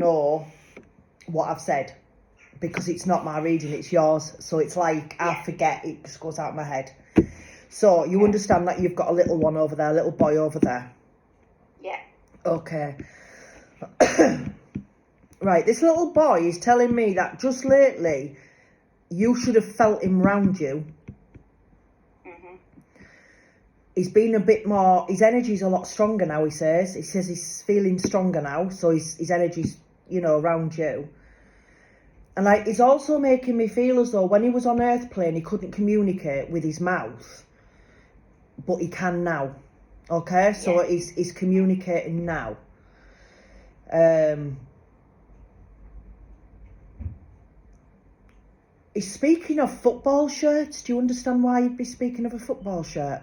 know what I've said because it's not my reading, it's yours. So it's like I forget, it just goes out of my head. So you understand that you've got a little one over there, a little boy over there? Yeah. Okay. Right, this little boy is telling me that just lately you should have felt him round you. He's been a bit more, his energy's a lot stronger now, he says. He says he's feeling stronger now, so his energy's, around you. And like, it's also making me feel as though when he was on Earth plane, he couldn't communicate with his mouth, but he can now. Okay, so he's communicating now. He's speaking of football shirts. Do you understand why he'd be speaking of a football shirt?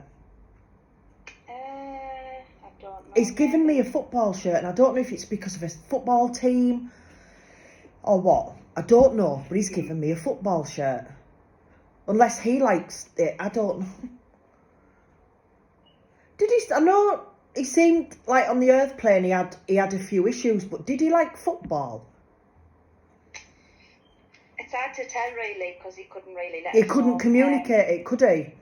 I don't know. He's given me a football shirt, and I don't know if it's because of his football team or what. I don't know, but he's given me a football shirt. Unless he likes it, I don't know. I know he seemed like on the Earth plane he had a few issues, but did he like football? It's hard to tell really, because he couldn't really let He us couldn't know. communicate it, could he?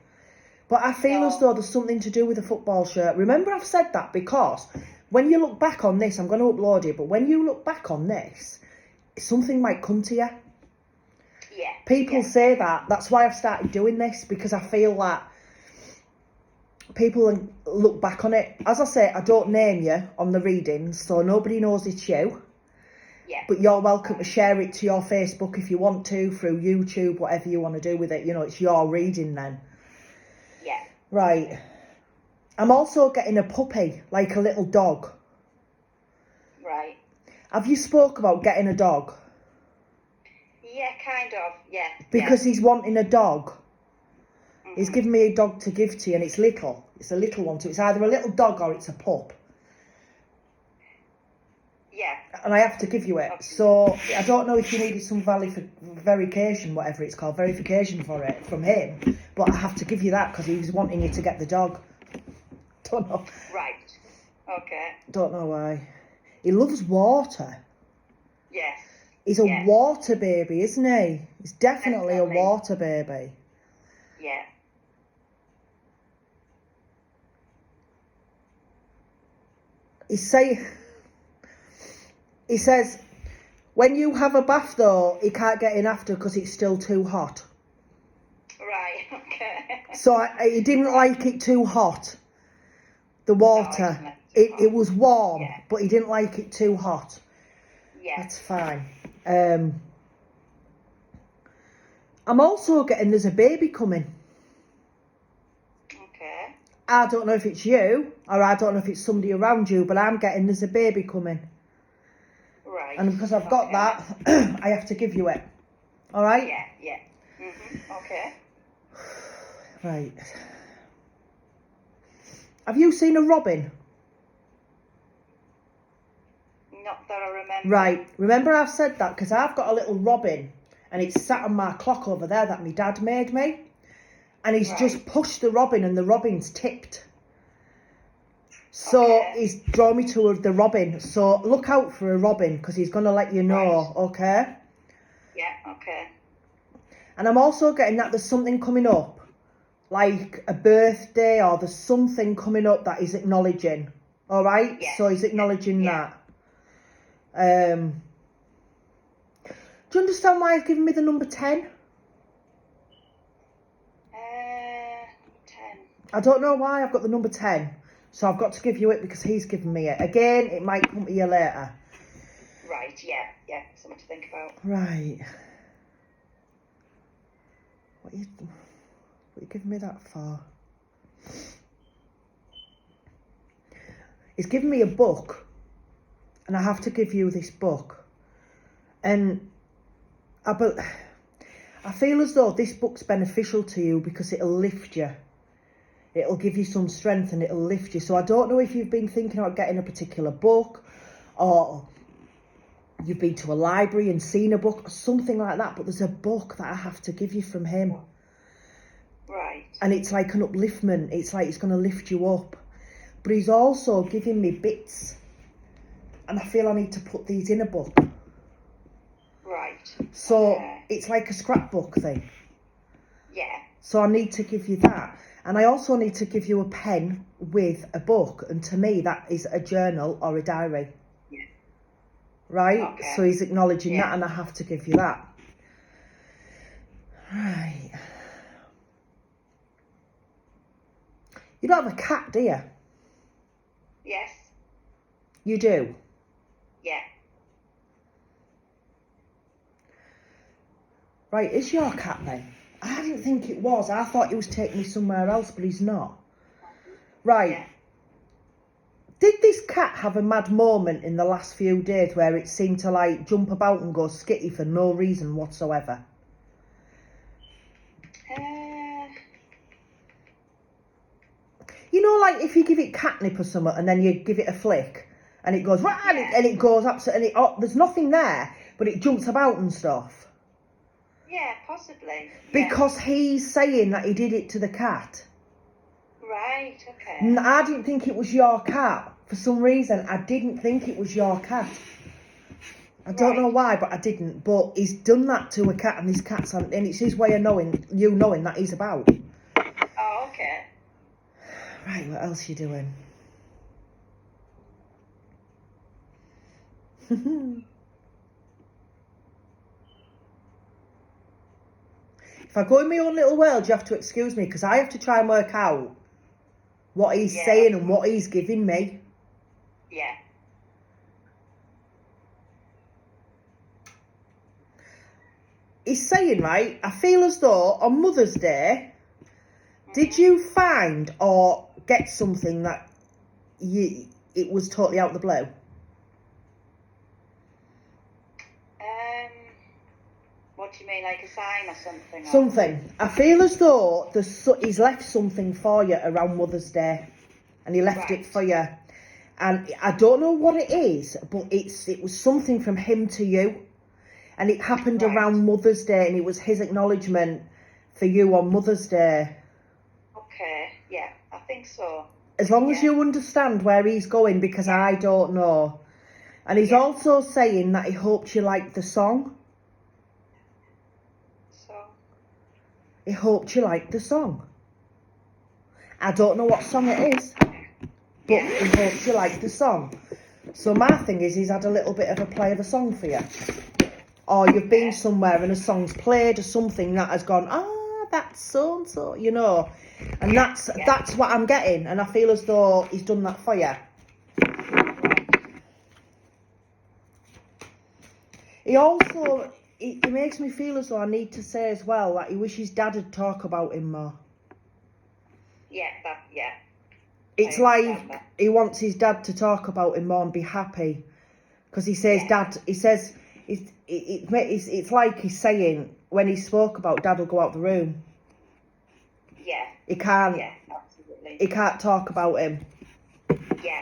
But I feel No. as though there's something to do with the football shirt. Remember, I've said that because when you look back on this, I'm going to upload it, but when you look back on this, something might come to you. Yeah. People say that. That's why I've started doing this, because I feel that people look back on it. As I say, I don't name you on the readings, so nobody knows it's you. Yeah. But you're welcome to share it to your Facebook if you want to, through YouTube, whatever you want to do with it. It's your reading then. Yeah. Right. I'm also getting a puppy, like a little dog. Right. Have you spoke about getting a dog? Yeah, kind of. Yeah. Because he's wanting a dog. He's given me a dog to give to you, and it's little. It's a little one too. It's either a little dog or it's a pup. Yeah. And I have to give you it. Okay. So I don't know if you needed some verification, whatever it's called, verification for it from him. But I have to give you that because he was wanting you to get the dog. Don't know. Right. Okay. Don't know why. He loves water. Yes. He's a water baby, isn't he? He's definitely a water baby. Yeah. He says, when you have a bath though, he can't get in after because it's still too hot. Right, okay. So he didn't like it too hot, the water. No, it was warm, but he didn't like it too hot. Yeah. That's fine. I'm also getting there's a baby coming. Okay. I don't know if it's you, or I don't know if it's somebody around you, but I'm getting there's a baby coming. Right. And because I've got that, I have to give you it. All right? Yeah, yeah. Okay. Right. Have you seen a robin? Not that I remember. Right. Remember I've said that because I've got a little robin and it's sat on my clock over there that my dad made me. And he's just pushed the robin and the robin's tipped. So he's drawn me to the robin. So look out for a robin because he's going to let you know, okay? Yeah, okay. And I'm also getting that there's something coming up, like a birthday or there's something coming up that he's acknowledging, all right? Yes. So he's acknowledging that. Do you understand why he's given me the number 10? 10. I don't know why I've got the number 10. So I've got to give you it because he's given me it. Again, it might come to you later. Right, yeah. Something to think about. Right. What are you giving me that for? He's given me a book. And I have to give you this book. And I feel as though this book's beneficial to you because it'll lift you. It'll give you some strength and it'll lift you. So I don't know if you've been thinking about getting a particular book or you've been to a library and seen a book or something like that. But there's a book that I have to give you from him. Right. And it's like an upliftment. It's like it's going to lift you up. But he's also giving me bits and I feel I need to put these in a book. Right. So Okay. it's like a scrapbook thing. Yeah. So I need to give you that. And I also need to give you a pen with a book. And to me, that is a journal or a diary. Yeah. Right? Okay. So he's acknowledging Yeah. that, and I have to give you that. Right. You don't have a cat, do you? Yes. You do? Yeah. Right, is your cat then? I didn't think it was. I thought he was taking me somewhere else, but he's not. Right. Yeah. Did this cat have a mad moment in the last few days where it seemed to like jump about and go skitty for no reason whatsoever? You know, like if you give it catnip or something and then you give it a flick and it goes, rah, Yeah. and it goes up, and there's nothing there, but it jumps about and stuff. Yeah, possibly. Because he's saying that he did it to the cat. Right, okay. I didn't think it was your cat. For some reason, I didn't think it was your cat. I don't know why, but I didn't. But he's done that to a cat, and this cat's on, and it's his way of knowing that he's about. Oh, okay. Right, what else you doing? If I go in my own little world, you have to excuse me, because I have to try and work out what he's saying and what he's giving me. Yeah. He's saying, right, I feel as though on Mother's Day, did you find or get something that it was totally out of the blue? What do you mean, like a sign or something? Something. I feel as though he's left something for you around Mother's Day, and he left it for you. And I don't know what it is, but it was something from him to you, and it happened around Mother's Day, and it was his acknowledgement for you on Mother's Day. Okay, yeah, I think so. As long as you understand where he's going, because I don't know. And he's also saying that he hoped you liked the song. So? He hoped you liked the song. I don't know what song it is, but he hoped you liked the song. So my thing is, he's had a little bit of a play of a song for you. Or you've been somewhere and a song's played or something that has gone, that's so-and-so, you know. And that's what I'm getting. And I feel as though he's done that for you. He also, he makes me feel as though I need to say as well that he wishes Dad would talk about him more. Yeah, It's like he wants his dad to talk about him more and be happy. Because he says, it's like he's saying, when he spoke about Dad will go out the room. Yeah. He can't. Yeah, absolutely. He can't talk about him. Yeah.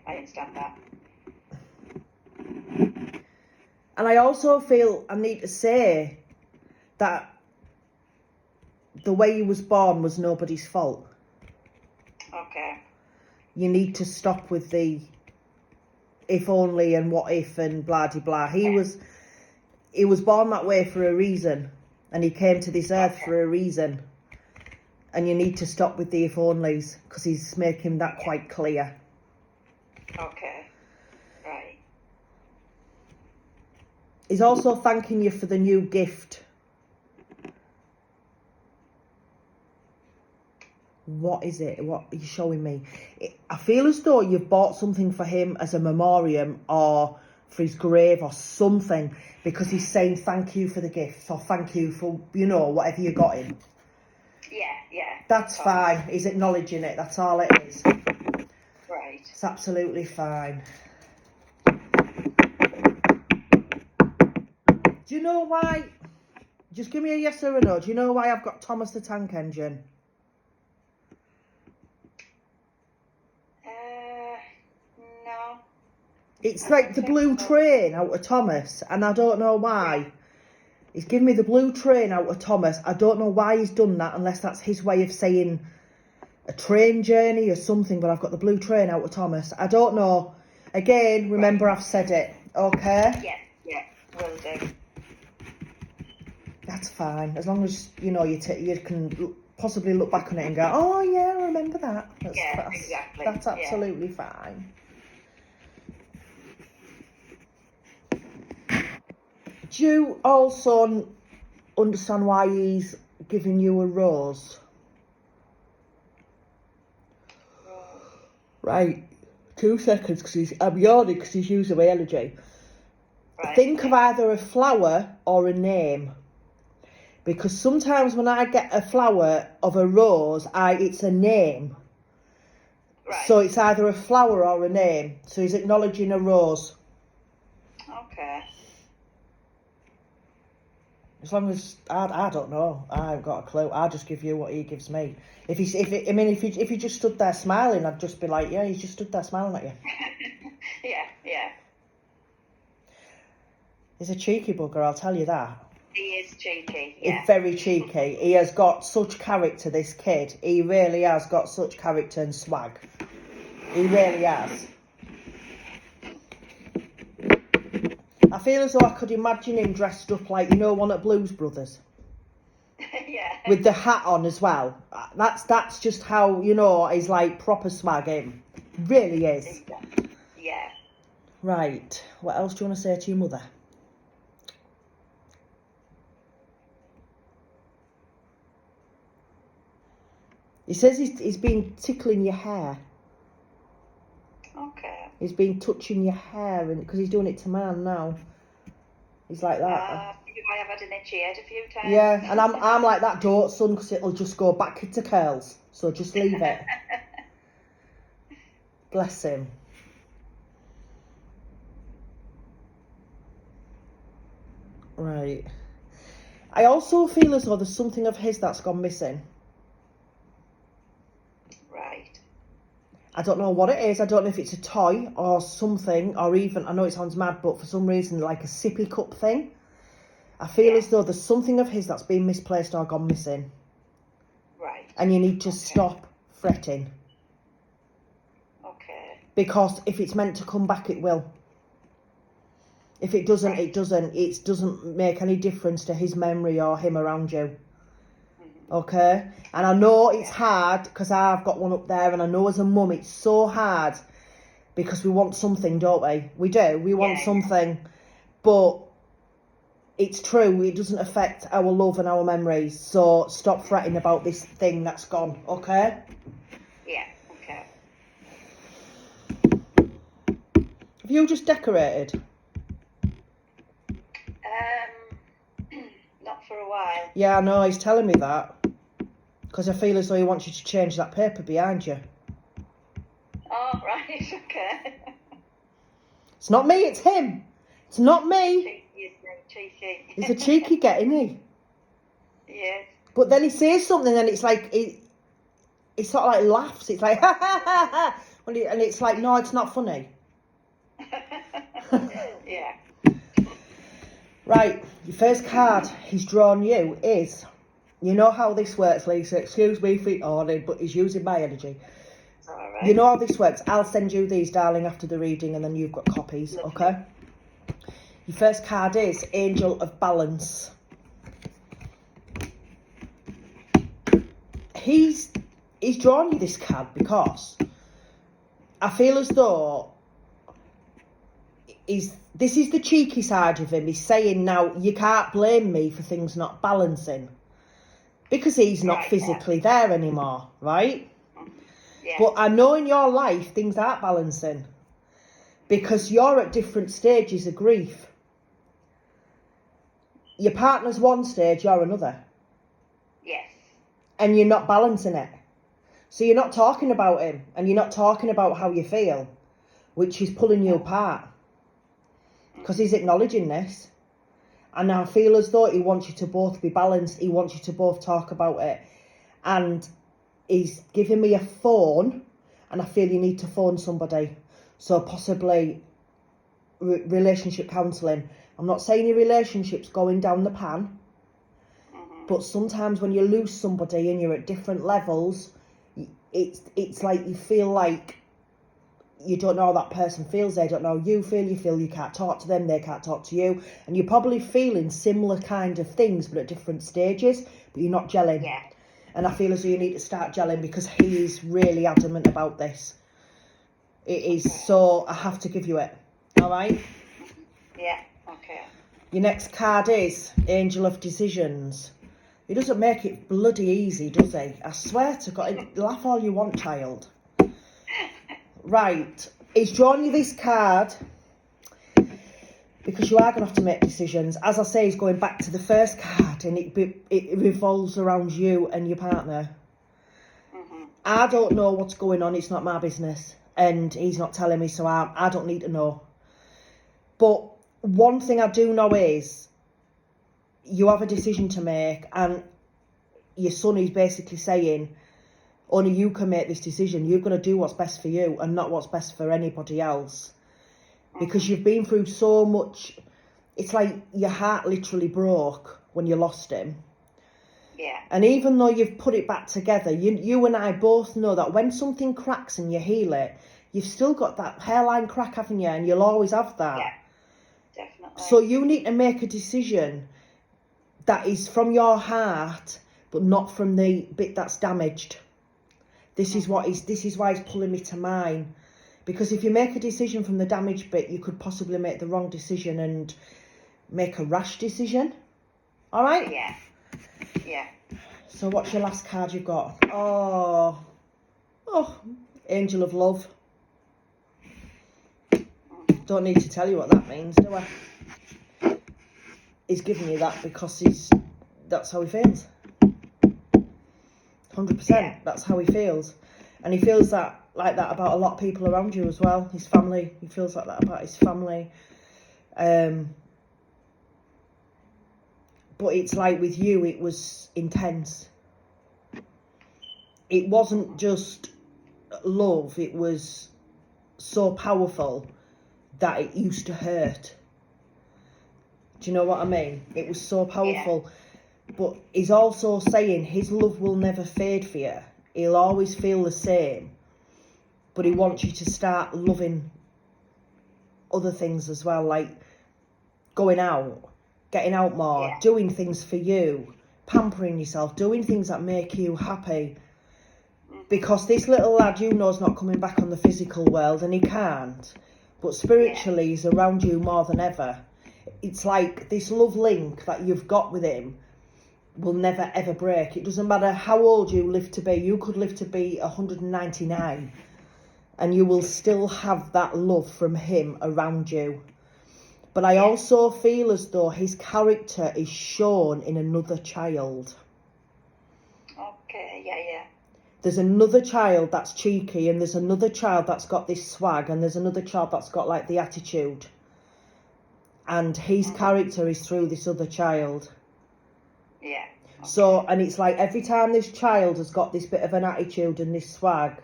I understand that. And I also feel I need to say that the way he was born was nobody's fault. Okay. You need to stop with the if only and what if and blah de blah. He was born that way for a reason, and he came to this earth for a reason. And you need to stop with the if onlys, because he's making that quite clear. Okay. Right. He's also thanking you for the new gift. What is it? What are you showing me? I feel as though you've bought something for him as a memoriam or for his grave or something, because he's saying thank you for the gifts or thank you for, whatever you got him. Yeah. That's fine. He's acknowledging it. That's all it is. Right. It's absolutely fine. Do you know why? Just give me a yes or a no. Do you know why I've got Thomas the Tank Engine? No. It's like the blue train out of Thomas, and I don't know why. He's given me the blue train out of Thomas. I don't know why he's done that, unless that's his way of saying a train journey or something, but I've got the blue train out of Thomas. I don't know. Again, remember I've said it, okay? Yeah, yeah, will do. That's fine. As long as, you know, you can possibly look back on it and go, oh, yeah, I remember that. Exactly. That's Yeah. absolutely fine. Do you also understand why he's giving you a rose? Right. 2 seconds, because I'm yawning because he's using my energy. Right. Think of either a flower or a name. Because sometimes when I get a flower of a rose, it's a name. Right. So it's either a flower or a name. So he's acknowledging a rose. Okay. As long as I don't know, I haven't got a clue. I'll just give you what he gives me. If he just stood there smiling, I'd just be like, yeah, he's just stood there smiling at you. Yeah. He's a cheeky bugger, I'll tell you that. He is cheeky. Yeah. He's very cheeky. He has got such character, this kid. He really has got such character and swag. He really has. I feel as though I could imagine him dressed up like, you know, one at Blues Brothers. Yeah. With the hat on as well. That's just how, you know, he's like proper swag him. Really is. Yeah. Right. What else do you want to say to your mother? He says he's been tickling your hair. Okay. He's been touching your hair, and because he's doing it to man now. He's like that. I have had an itchy head a few times. Yeah, and I'm like that, don't, son, because it'll just go back into curls. So just leave it. Bless him. Right. I also feel as though there's something of his that's gone missing. Right. I don't know what it is. I don't know if it's a toy or something, or even, I know it sounds mad, but for some reason, like a sippy cup thing. I feel as though there's something of his that's been misplaced or gone missing. Right. And you need to stop fretting. Okay. Because if it's meant to come back, it will. If it doesn't, it doesn't. It doesn't make any difference to his memory or him around you. Okay? And I know it's hard because I've got one up there, and I know as a mum it's so hard because we want something, don't we? We do. We want something. But it's true. It doesn't affect our love and our memories. So stop fretting about this thing that's gone. Okay? Yeah. Okay. Have you just decorated? Not for a while. Yeah, I know. He's telling me that. Because I feel as though he wants you to change that paper behind you. Oh, right. Okay. It's not me, it's him. It's not me. Cheeky. He's a cheeky get, isn't he? Yes. But then he says something and it's like, he sort of like laughs. It's like, ha ha ha ha. And it's like, no, it's not funny. Yeah. Right, your first card he's drawn you is, you know how this works, Lisa. Excuse me for yawning, but he's using my energy. All right. You know how this works. I'll send you these, darling, after the reading, and then you've got copies, okay? Your first card is Angel of Balance. He's drawn you this card because I feel as though this is the cheeky side of him. He's saying, now, you can't blame me for things not balancing. Because he's not physically there anymore, right? Yeah. But I know in your life, things aren't balancing. Because you're at different stages of grief. Your partner's one stage, you're another. Yes. And you're not balancing it. So you're not talking about him. And you're not talking about how you feel. Which is pulling you apart. Because he's acknowledging this. And I feel as though he wants you to both be balanced. He wants you to both talk about it. And he's giving me a phone. And I feel you need to phone somebody. So possibly relationship counselling. I'm not saying your relationship's going down the pan. But sometimes when you lose somebody and you're at different levels, it's like you feel like you don't know how that person feels, they don't know how you feel you can't talk to them, they can't talk to you, and you're probably feeling similar kind of things but at different stages, but you're not gelling. Yeah. And I feel as though you need to start gelling because he is really adamant about this. It is, so I have to give you it. All right? Yeah. Okay. Your next card is Angel of Decisions. He doesn't make it bloody easy, does he? I swear to God, laugh all you want, child. Right, he's drawn you this card because you are going to have to make decisions. As I say, he's going back to the first card, and it revolves around you and your partner. Mm-hmm. I don't know what's going on, it's not my business, and he's not telling me, so I don't need to know. But one thing I do know is you have a decision to make, and your son is basically saying only you can make this decision. You've got to do what's best for you and not what's best for anybody else, because you've been through so much. It's like your heart literally broke when you lost him. Yeah. And even though you've put it back together, you and I both know that when something cracks and you heal it, you've still got that hairline crack, haven't you? And you'll always have that. Yeah, definitely. So you need to make a decision that is from your heart, but not from the bit that's damaged. This is why he's pulling me to mine. Because if you make a decision from the damaged bit, you could possibly make the wrong decision and make a rash decision. All right? Yeah. Yeah. So what's your last card you've got? Oh, Angel of Love. Don't need to tell you what that means, do I? He's giving you that because that's how he feels. 100%. Yeah. That's how he feels. And he feels like that about a lot of people around you as well. His family. He feels like that about his family. But it's like with you, it was intense. It wasn't just love. It was so powerful that it used to hurt. Do you know what I mean? It was so powerful. Yeah. But he's also saying his love will never fade for you. He'll always feel the same. But he wants you to start loving other things as well, like going out, getting out more, Yeah. doing things for you, pampering yourself, doing things that make you happy. Because this little lad, you know, is not coming back on the physical world, and he can't. But spiritually, he's around you more than ever. It's like this love link that you've got with him will never ever break. It doesn't matter how old you live to be. You could live to be 199 and you will still have that love from him around you. But I also feel as though his character is shown in another child. Okay, yeah. There's another child that's cheeky, and there's another child that's got this swag, and there's another child that's got like the attitude. And his character is through this other child. Yeah. Okay. So, and it's like every time this child has got this bit of an attitude and this swag,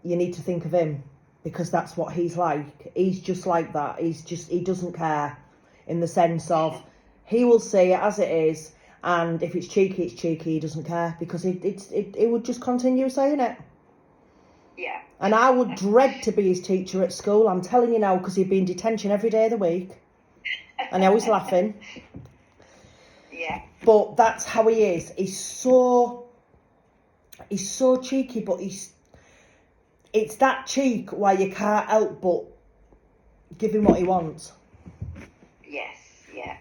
you need to think of him, because that's what he's like. He's just like that. He doesn't care, in the sense of he will say it as it is, and if it's cheeky, it's cheeky. He doesn't care, because it would just continue saying it. Yeah. And I would dread to be his teacher at school. I'm telling you now, because he'd be in detention every day of the week, and I was laughing. Yeah. But that's how he is. He's so cheeky, but it's that cheek where you can't help but give him what he wants. Yes. Yeah.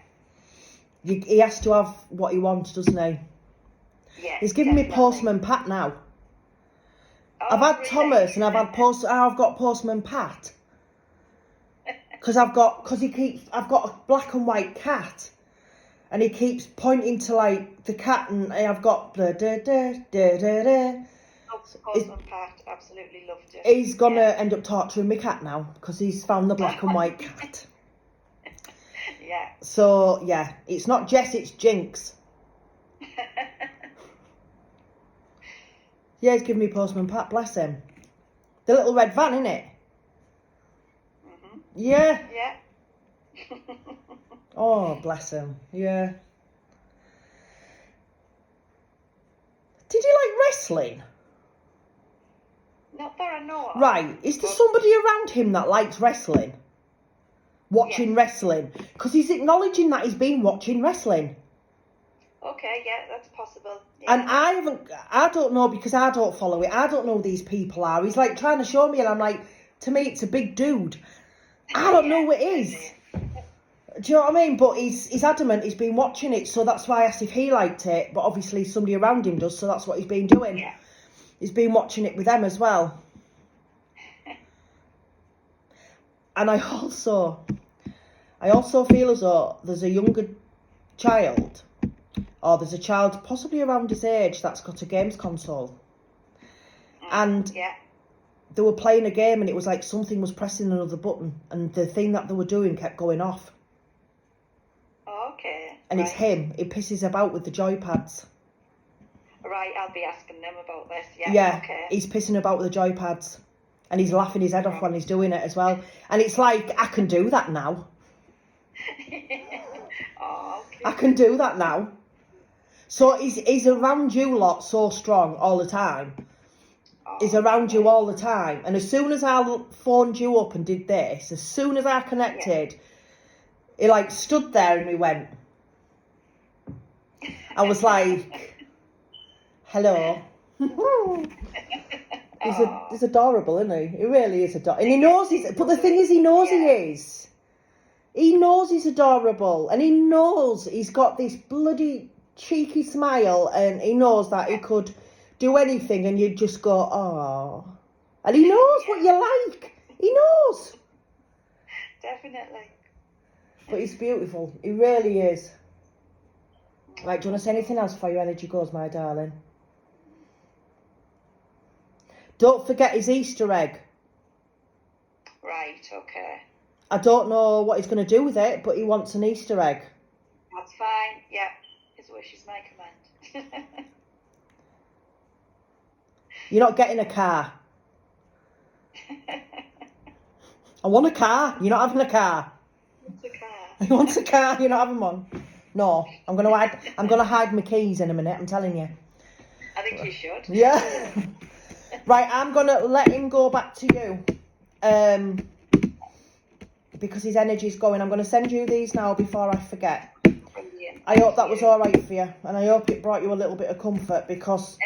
He has to have what he wants, doesn't he? Yes. He's giving me definitely. Postman Pat now. Oh, I've had really? Thomas and I've got Postman Pat. Because I've got a black and white cat, and he keeps pointing to like the cat, and I've got da da da da da da. Postman Pat absolutely loved it. He's gonna end up torturing my cat now because he's found the black and white cat. Yeah. So yeah, it's not Jess, it's Jinx. Yeah, he's giving me Postman Pat, bless him. The little red van, innit? Mhm. Yeah. Yeah. Oh, bless him. Yeah. Did you like wrestling? Not that I know of. Right, is there But- somebody around him that likes wrestling? Watching wrestling? Because he's acknowledging that he's been watching wrestling. Okay, yeah, that's possible. Yeah. And I don't know because I don't follow it. I don't know who these people are. He's like trying to show me and I'm like, to me it's a big dude. I don't know who it is. Do you know what I mean? But he's adamant he's been watching it, so that's why I asked if he liked it. But obviously somebody around him does, so that's what he's been doing. Yeah. He's been watching it with them as well. And I also feel as though there's a younger child, or there's a child possibly around his age that's got a games console. And Yeah. they were playing a game and it was like something was pressing another button and the thing that they were doing kept going off. Okay. And right. it's him. He pisses about with the joypads. Right, I'll be asking them about this. Yeah. Yeah, Okay. he's pissing about with the joypads. And he's laughing his head off when he's doing it as well. And it's like, I can do that now. Oh, okay. I can do that now. So he's around you lot so strong all the time. He's around you all the time. And as soon as I phoned you up and did this, as soon as I connected, he like stood there and he went. I was like, hello. He's adorable, isn't he? He really is adorable. And he knows but the thing is, he knows he is. He knows he's adorable. And he knows he's got this bloody cheeky smile. And he knows that he could do anything and you'd just go, oh. And he knows what you like. He knows. Definitely. But he's beautiful. He really is. Right, do you want to say anything else before your energy goes, my darling? Don't forget his Easter egg. Right, okay. I don't know what he's going to do with it, but he wants an Easter egg. That's fine. Yeah. His wish is my command. You're not getting a car. I want a car. You're not having a car. It's a car. He wants a car. You're not having one. No, I'm gonna hide my keys in a minute. I'm telling you. I think you should. Yeah. Right, I'm gonna let him go back to you. Because his energy's going. I'm gonna send you these now before I forget. Brilliant. I hope that was all right for you, and I hope it brought you a little bit of comfort because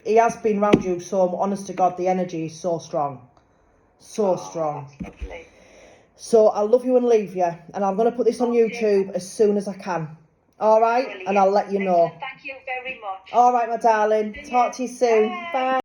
he has been round you. So honest to God, the energy is so strong, so strong. That's lovely. So I love you and leave you, and I'm gonna put this on YouTube as soon as I can. All right, Brilliant. and I'll let you know. Thank you very much. All right, my darling. Talk to you soon. Bye. Bye.